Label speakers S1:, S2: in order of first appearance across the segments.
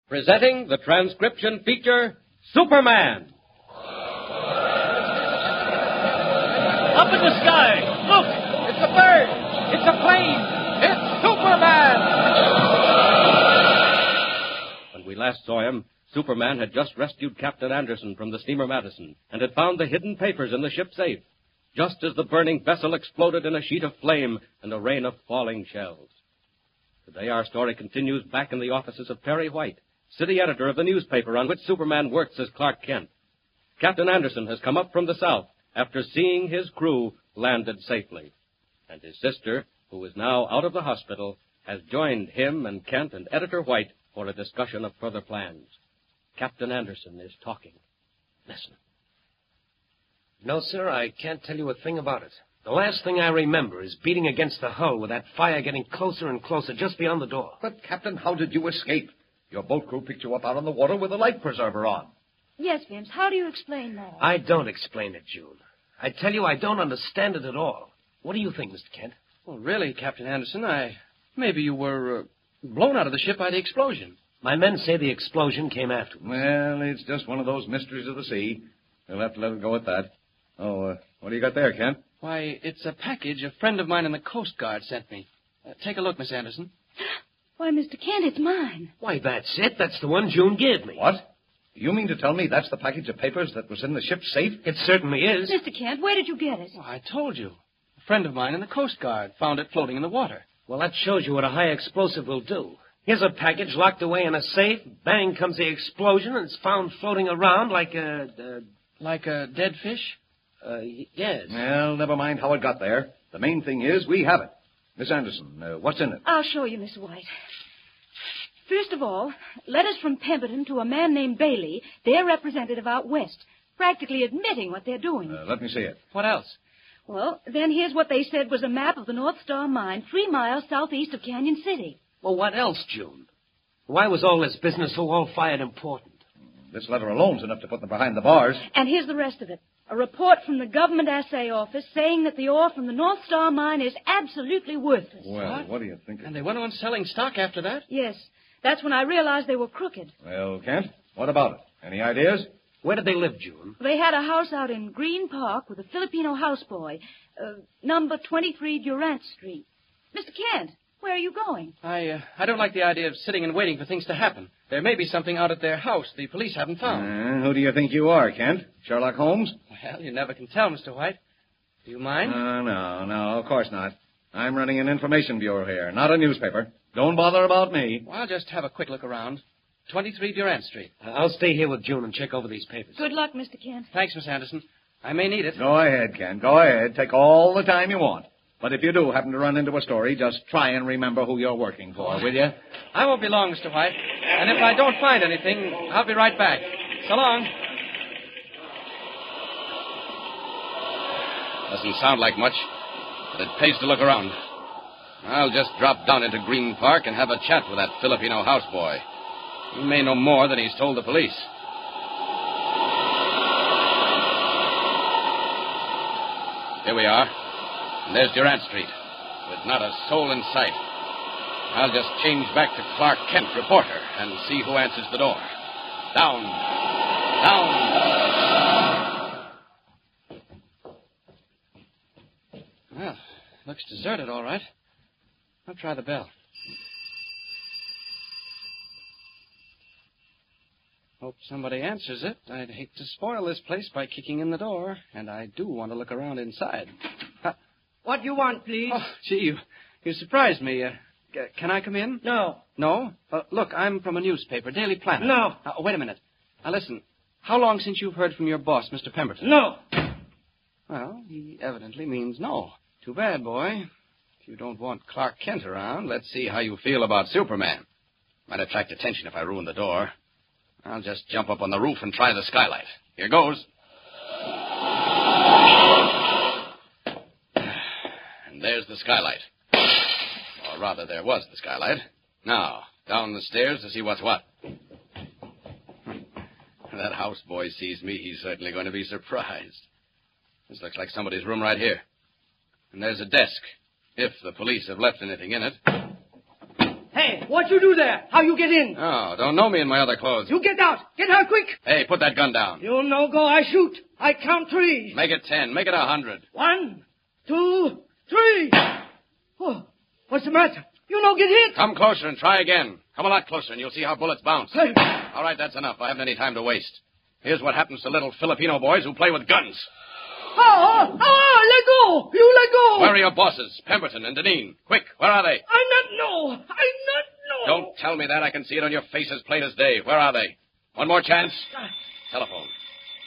S1: Presenting the transcription feature, Superman.
S2: Up in the sky! Look!
S1: It's a bird! It's a plane! It's Superman! When we last saw him, Superman had just rescued Captain Anderson from the steamer Madison and had found the hidden papers in the ship's safe, just as the burning vessel exploded in a sheet of flame and a rain of falling shells. Today our story continues back in the offices of Perry White, city editor of the newspaper on which Superman works as Clark Kent. Captain Anderson has come up from the south after seeing his crew landed safely. And his sister, who is now out of the hospital, has joined him and Kent and Editor White for a discussion of further plans. Captain Anderson is talking. Listen.
S3: No, sir, I can't tell you a thing about it. The last thing I remember is beating against the hull with that fire getting closer and closer just beyond the door.
S4: But, Captain, how did you escape? Your boat crew picked you up out on the water with a life preserver on.
S5: Yes, Vims, how do you explain that?
S3: I don't explain it, June. I tell you, I don't understand it at all. What do you think, Mr. Kent?
S2: Well, really, Captain Anderson, maybe you were blown out of the ship by the explosion.
S3: My men say the explosion came afterwards.
S4: Well, it's just one of those mysteries of the sea. We'll have to let it go at that. Oh, what do you got there, Kent?
S2: Why, it's a package a friend of mine in the Coast Guard sent me. Take a look, Miss Anderson.
S5: Why, Mr. Kent, it's mine.
S3: Why, that's it. That's the one June gave me.
S4: What? You mean to tell me that's the package of papers that was in the ship's safe?
S3: It certainly is.
S5: Mr. Kent, where did you get it?
S2: Well, I told you. A friend of mine in the Coast Guard found it floating in the water.
S3: Well, that shows you what a high explosive will do. Here's a package locked away in a safe. Bang comes the explosion, and it's found floating around like a...
S2: Like a dead fish?
S3: Yes.
S4: Well, never mind how it got there. The main thing is we have it. Miss Anderson, what's in it?
S5: I'll show you, Miss White. First of all, letters from Pemberton to a man named Bailey, their representative out west, practically admitting what they're doing.
S4: Let me see it.
S2: What else?
S5: Well, then here's what they said was a map of the North Star Mine 3 miles southeast of Canyon City.
S3: Well, what else, June? Why was all this business so all-fired important?
S4: This letter alone's enough to put them behind the bars.
S5: And here's the rest of it. A report from the Government Assay Office saying that the ore from the North Star Mine is absolutely worthless.
S4: Well, what do you think?
S2: And they went on selling stock after that?
S5: Yes. That's when I realized they were crooked.
S4: Well, Kent, what about it? Any ideas?
S3: Where did they live, June?
S5: They had a house out in Green Park with a Filipino houseboy, number 23 Durant Street. Mr. Kent, where are you going?
S2: I don't like the idea of sitting and waiting for things to happen. There may be something out at their house the police haven't found.
S4: Who do you think you are, Kent? Sherlock Holmes?
S2: Well, you never can tell, Mr. White. Do you mind?
S4: No, of course not. I'm running an information bureau here, not a newspaper. Don't bother about me.
S2: Well, I'll just have a quick look around. 23 Durant Street.
S3: I'll stay here with June and check over these papers.
S5: Good luck, Mr. Kent.
S2: Thanks, Miss Anderson. I may need it.
S4: Go ahead, Kent. Go ahead. Take all the time you want. But if you do happen to run into a story, just try and remember who you're working for, will you?
S2: I won't be long, Mr. White. And if I don't find anything, I'll be right back. So long.
S6: Doesn't sound like much, but it pays to look around. I'll just drop down into Green Park and have a chat with that Filipino houseboy. He may know more than he's told the police. Here we are. And there's Durant Street, with not a soul in sight. I'll just change back to Clark Kent, reporter, and see who answers the door. Down.
S2: Well, looks deserted, all right. I'll try the bell. Hope somebody answers it. I'd hate to spoil this place by kicking in the door, and I do want to look around inside.
S7: What you want, please?
S2: Oh, gee, you surprised me. Can I come in?
S7: No.
S2: No? Look, I'm from a newspaper, Daily Planet.
S7: No.
S2: Wait a minute. Now, listen. How long since you've heard from your boss, Mr. Pemberton?
S7: No.
S2: Well, he evidently means no. Too bad, boy. If you don't want Clark Kent around,
S6: Let's see how you feel about Superman. Might attract attention if I ruin the door. I'll just jump up on the roof and try the skylight. Here goes. And there's the skylight. Or rather, there was the skylight. Now, down the stairs to see what's what. That houseboy sees me, he's certainly going to be surprised. This looks like somebody's room right here. And there's a desk, if the police have left anything in it.
S7: Hey, what you do there? How you get in?
S6: Oh, don't know me in my other clothes.
S7: You get out. Get out quick.
S6: Hey, put that gun down.
S7: You no go, I shoot. I count 3.
S6: Make it 10. Make it 100.
S7: 1, 2, 3. Oh, what's the matter? You no get hit.
S6: Come closer and try again. Come a lot closer and you'll see how bullets bounce.
S7: Hey.
S6: All right, that's enough. I haven't any time to waste. Here's what happens to little Filipino boys who play with guns.
S7: Let go. You let go.
S6: Where are your bosses, Pemberton and Deneen? Quick, where are they?
S7: I not know.
S6: Don't tell me that. I can see it on your face as plain as day. Where are they? One more chance. Telephone.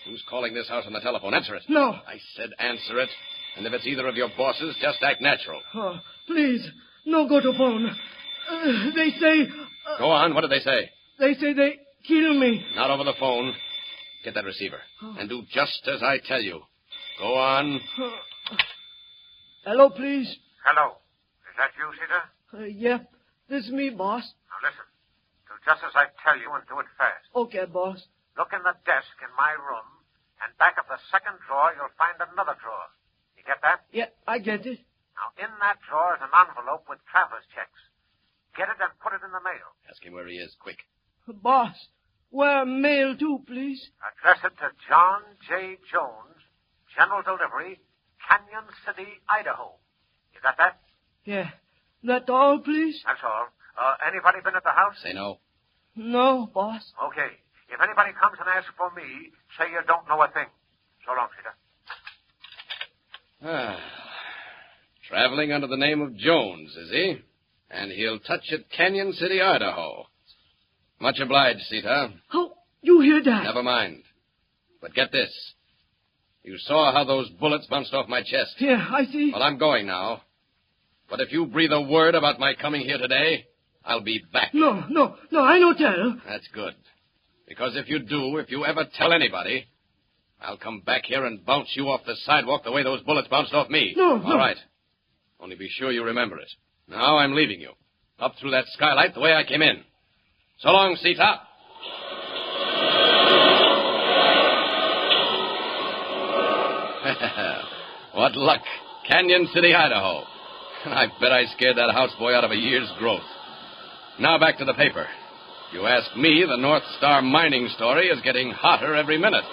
S6: Who's calling this house on the telephone? Answer it.
S7: No.
S6: I said answer it. And if it's either of your bosses, just act natural.
S7: Oh, please, no go to phone. They say...
S6: Go on. What did they say?
S7: They say they kill me.
S6: Not over the phone. Get that receiver. And do just as I tell you. Go on.
S7: Hello, please.
S8: Hello. Is that you, Sita?
S7: Yeah, this is me, boss.
S8: Now listen. Do just as I tell you and do it fast.
S7: Okay, boss.
S8: Look in the desk in my room, and back of the second drawer, you'll find another drawer. You get that?
S7: Yeah, I get it.
S8: Now, in that drawer is an envelope with traveler's checks. Get it and put it in the mail.
S6: Ask him where he is, quick.
S7: Boss, where mail to, please?
S8: Address it to John J. Jones, General Delivery, Canyon City, Idaho. You got that?
S7: Yeah. That all, please?
S8: That's all. Anybody been at the house?
S6: Say no.
S7: No, boss.
S8: Okay. If anybody comes and asks for me, say you don't know a thing. So long, Sita.
S6: Traveling under the name of Jones, is he? And he'll touch at Canyon City, Idaho. Much obliged, Sita.
S7: Oh, you hear that?
S6: Never mind. But get this. You saw how those bullets bounced off my chest.
S7: Yeah, I see.
S6: Well, I'm going now. But if you breathe a word about my coming here today, I'll be back.
S7: No, I no tell.
S6: That's good. Because if you do, if you ever tell anybody, I'll come back here and bounce you off the sidewalk the way those bullets bounced off me.
S7: No.
S6: All right. Only be sure you remember it. Now I'm leaving you. Up through that skylight the way I came in. So long, Sita. What luck. Canyon City, Idaho. I bet I scared that houseboy out of a year's growth. Now back to the paper. You ask me, the North Star mining story is getting hotter every minute.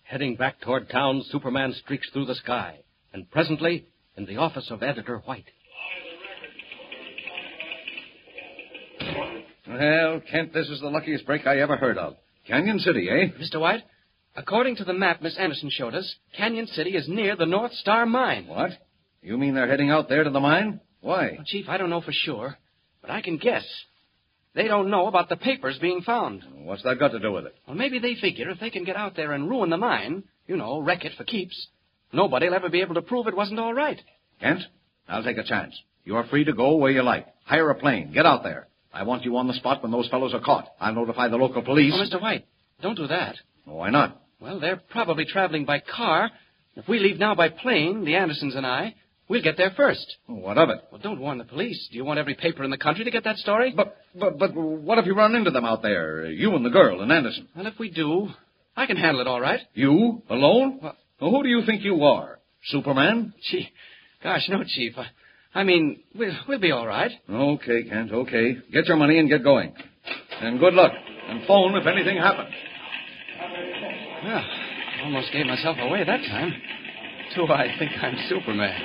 S1: Heading back toward town, Superman streaks through the sky. And presently, in the office of Editor White.
S4: Well, Kent, this is the luckiest break I ever heard of. Canyon City, eh?
S2: Mr. White, according to the map Miss Anderson showed us, Canyon City is near the North Star Mine.
S4: What? You mean they're heading out there to the mine? Why?
S2: Well, Chief, I don't know for sure, but I can guess. They don't know about the papers being found.
S4: What's that got to do with it?
S2: Well, maybe they figure if they can get out there and ruin the mine, wreck it for keeps, nobody'll ever be able to prove it wasn't all right.
S4: Kent, I'll take a chance. You're free to go where you like. Hire a plane. Get out there. I want you on the spot when those fellows are caught. I'll notify the local police.
S2: Oh, Mr. White, don't do that.
S4: Why not?
S2: Well, they're probably traveling by car. If we leave now by plane, the Andersons and I, we'll get there first.
S4: What of it?
S2: Well, don't warn the police. Do you want every paper in the country to get that story?
S4: But what if you run into them out there? You and the girl and Anderson.
S2: Well, if we do, I can handle it all right.
S4: You? Alone?
S2: Well,
S4: who do you think you are? Superman?
S2: Gee, gosh, no, Chief. I mean, we'll be all right.
S4: Okay, Kent, okay. Get your money and get going. And good luck. And phone if anything happens.
S2: Well, almost gave myself away that time. Do I think I'm Superman?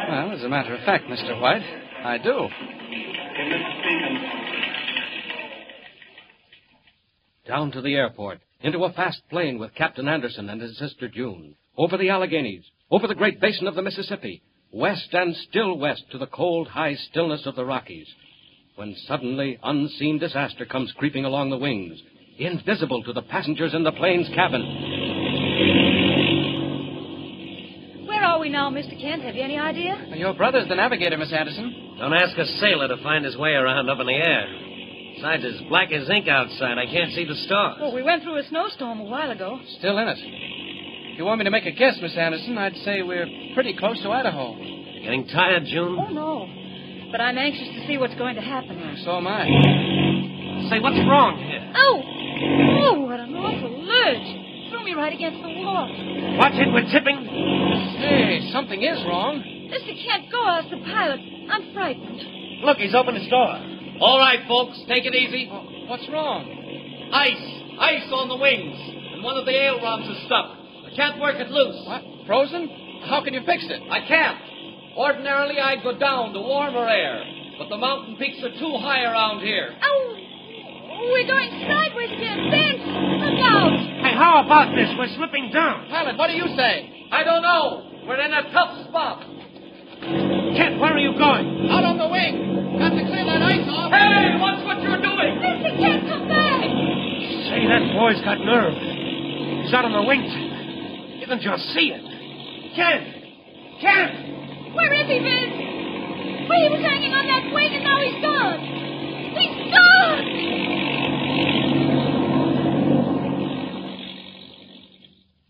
S2: Well, as a matter of fact, Mr. White, I do.
S1: Down to the airport, into a fast plane with Captain Anderson and his sister June, over the Alleghenies, over the great basin of the Mississippi, west and still west to the cold, high stillness of the Rockies, when suddenly unseen disaster comes creeping along the wings, invisible to the passengers in the plane's cabin.
S5: Where are we now, Mr. Kent? Have you any idea?
S2: Well, your brother's the navigator, Miss Anderson.
S3: Don't ask a sailor to find his way around up in the air. Besides, it's black as ink outside. I can't see the stars.
S5: Well, we went through a snowstorm a while ago.
S2: Still in it. If you want me to make a guess, Miss Anderson, I'd say we're pretty close to Idaho.
S3: Getting tired, June?
S5: Oh, no. But I'm anxious to see what's going to happen.
S2: So am I.
S3: Say, what's wrong here?
S5: Oh! Oh, what an awful lurch. threw me right against the wall.
S3: Watch it, we're tipping.
S2: Hey, something is wrong.
S5: Mr. Kent, go ask the pilot. I'm frightened.
S3: Look, he's opened his door.
S9: All right, folks, take it easy.
S2: What's wrong?
S9: Ice on the wings. And one of the ailerons is stuck. I can't work it loose.
S2: What? Frozen? How can you fix it?
S9: I can't. Ordinarily, I'd go down to warmer air. But the mountain peaks are too high around here.
S5: Oh, we're going sideways again. Vince, look out.
S3: Hey, how about this? We're slipping down.
S2: Pilot, what do you say?
S9: I don't know. We're in a tough spot.
S3: Kent, where are you going?
S2: Out on the wing. Got to clear that ice off.
S9: Hey, watch what you're doing.
S5: Mr. Kent, come back.
S3: Say, that boy's got nerve. He's out on the wing. You can just see it. Kent! Kent!
S5: Where is he, Vince? Well, he was hanging on that wing, and now he's gone. He's gone!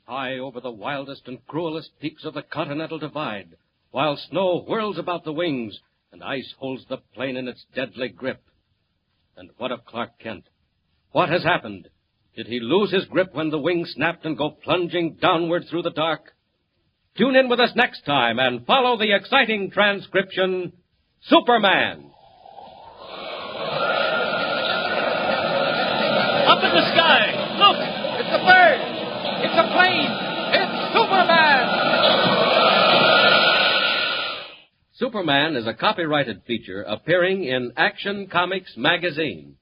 S1: High over the wildest and cruelest peaks of the Continental Divide, while snow whirls about the wings and ice holds the plane in its deadly grip. And what of Clark Kent? What has happened? Did he lose his grip when the wing snapped and go plunging downward through the dark? Tune in with us next time and follow the exciting transcription, Superman.
S9: Up in the sky. Look, it's a bird.
S2: It's a plane. It's Superman.
S1: Superman is a copyrighted feature appearing in Action Comics magazine.